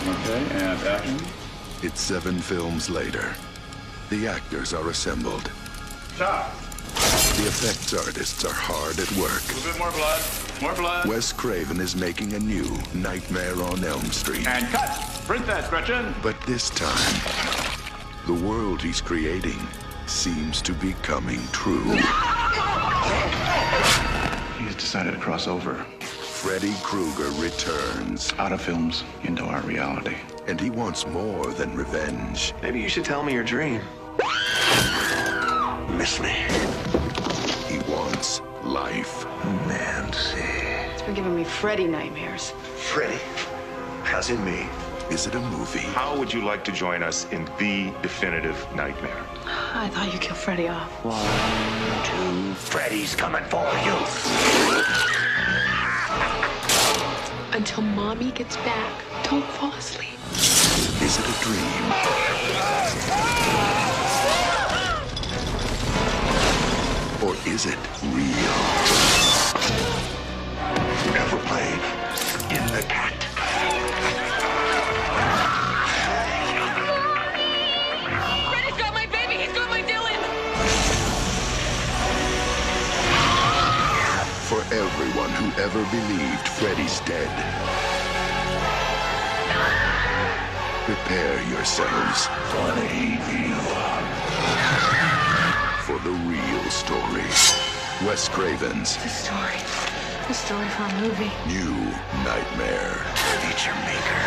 Okay, and action. It's 7 films later. The actors are assembled. Shot. The effects artists are hard at work. A little bit more blood. More blood. Wes Craven is making a new Nightmare on Elm Street. And cut. Print that, Gretchen. But this time, the world he's creating seems to be coming true. He's decided to cross over. Freddy Krueger returns. Out of films, into our reality. And he wants more than revenge. Maybe you should tell me your dream. Miss me. He wants life. Nancy. It's been giving me Freddy nightmares. Freddy, as in me. Is it a movie? How would you like to join us in the definitive nightmare? I thought you killed Freddy off. 1, 2, Freddy's coming for you. Until Mommy gets back, don't fall asleep. Is it a dream? Or is it real? Never played in the cat. Freddy's got my baby, he's got my Dylan! For everyone who ever believed Freddy's dead, prepare yourselves for the real story. Wes Craven's The story for a movie. new Nightmare. Feature maker.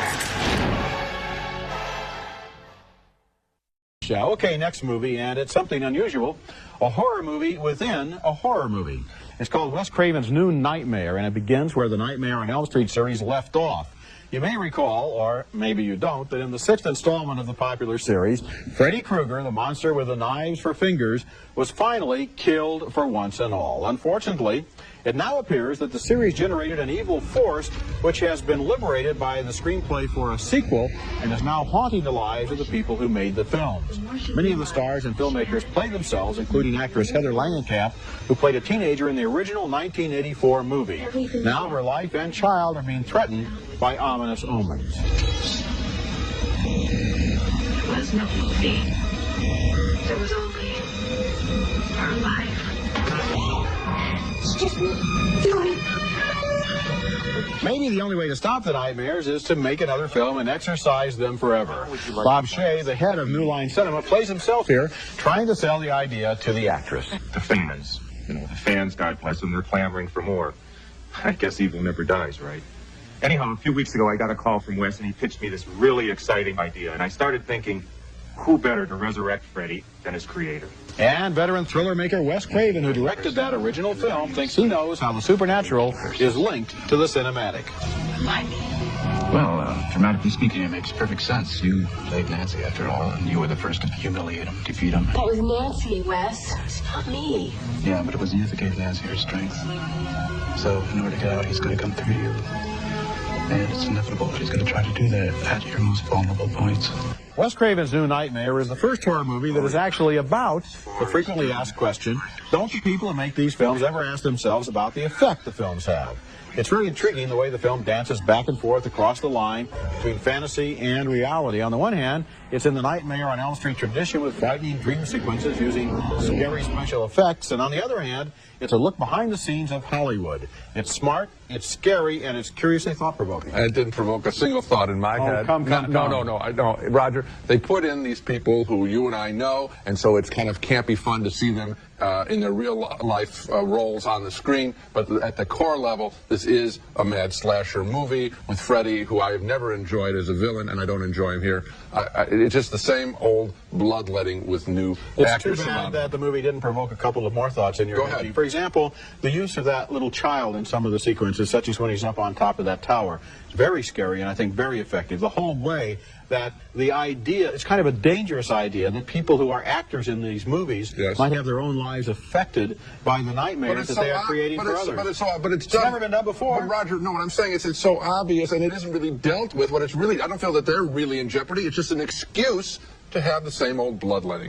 Okay, next movie, and it's something unusual. A horror movie within a horror movie. It's called Wes Craven's New Nightmare, and it begins where the Nightmare on Elm Street series left off. You may recall, or maybe you don't, that in the 6th installment of the popular series, Freddy Krueger, the monster with the knives for fingers, was finally killed for once and all. Unfortunately, it now appears that the series generated an evil force which has been liberated by the screenplay for a sequel and is now haunting the lives of the people who made the films. Many of the stars and filmmakers play themselves, including actress Heather Langenkamp, who played a teenager in the original 1984 movie. Now her life and child are being threatened by ominous omens. There was no movie. There was only our life. It's just me. Maybe the only way to stop the nightmares is to make another film and exorcise them forever. Bob Shea, the head of New Line Cinema, plays himself here, trying to sell the idea to the actress. The fans. The fans, God bless them, they're clamoring for more. I guess evil never dies, right? Anyhow, a few weeks ago, I got a call from Wes, and he pitched me this really exciting idea. And I started thinking, who better to resurrect Freddy than his creator? And veteran thriller maker Wes Craven, who directed that original film, thinks he knows how the supernatural is linked to the cinematic. Well, dramatically speaking, it makes perfect sense. You played Nancy after all, and you were the first to humiliate him, defeat him. That was Nancy, Wes. It's not me. Yeah, but it was you that gave Nancy her strength. So, in order to get out, he's going to come through you. And it's inevitable that he's going to try to do that at your most vulnerable points. Wes Craven's New Nightmare is the first horror movie that is actually about the frequently asked question, don't the people who make these films ever ask themselves about the effect the films have? It's very intriguing the way the film dances back and forth across the line between fantasy and reality. On the one hand, it's in the Nightmare on Elm Street tradition with frightening dream sequences using scary special effects. And on the other hand, it's a look behind the scenes of Hollywood. It's smart, it's scary, and it's curiously thought-provoking. It didn't provoke a single thought in my head. Come. No, Roger, they put in these people who you and I know, and so it's kind of campy fun to see them in their real life roles on the screen. But at the core level, this is a mad slasher movie with Freddy, who I have never enjoyed as a villain, and I don't enjoy him here. It's just the same old bloodletting with new actors. It's too bad that the movie didn't provoke a couple of more thoughts in your head. Go ahead. For example, the use of that little child in some of the sequences, such as when he's up on top of that tower, is very scary and I think very effective. The whole way that the idea, it's kind of a dangerous idea that people who are actors in these movies might have their own lives affected by the nightmares that they are creating for others. But it's never been done before. But Roger, no, what I'm saying is it's so obvious and it isn't really dealt with. What it's really, I don't feel that they're really in jeopardy. It's just an excuse to have the same old bloodletting.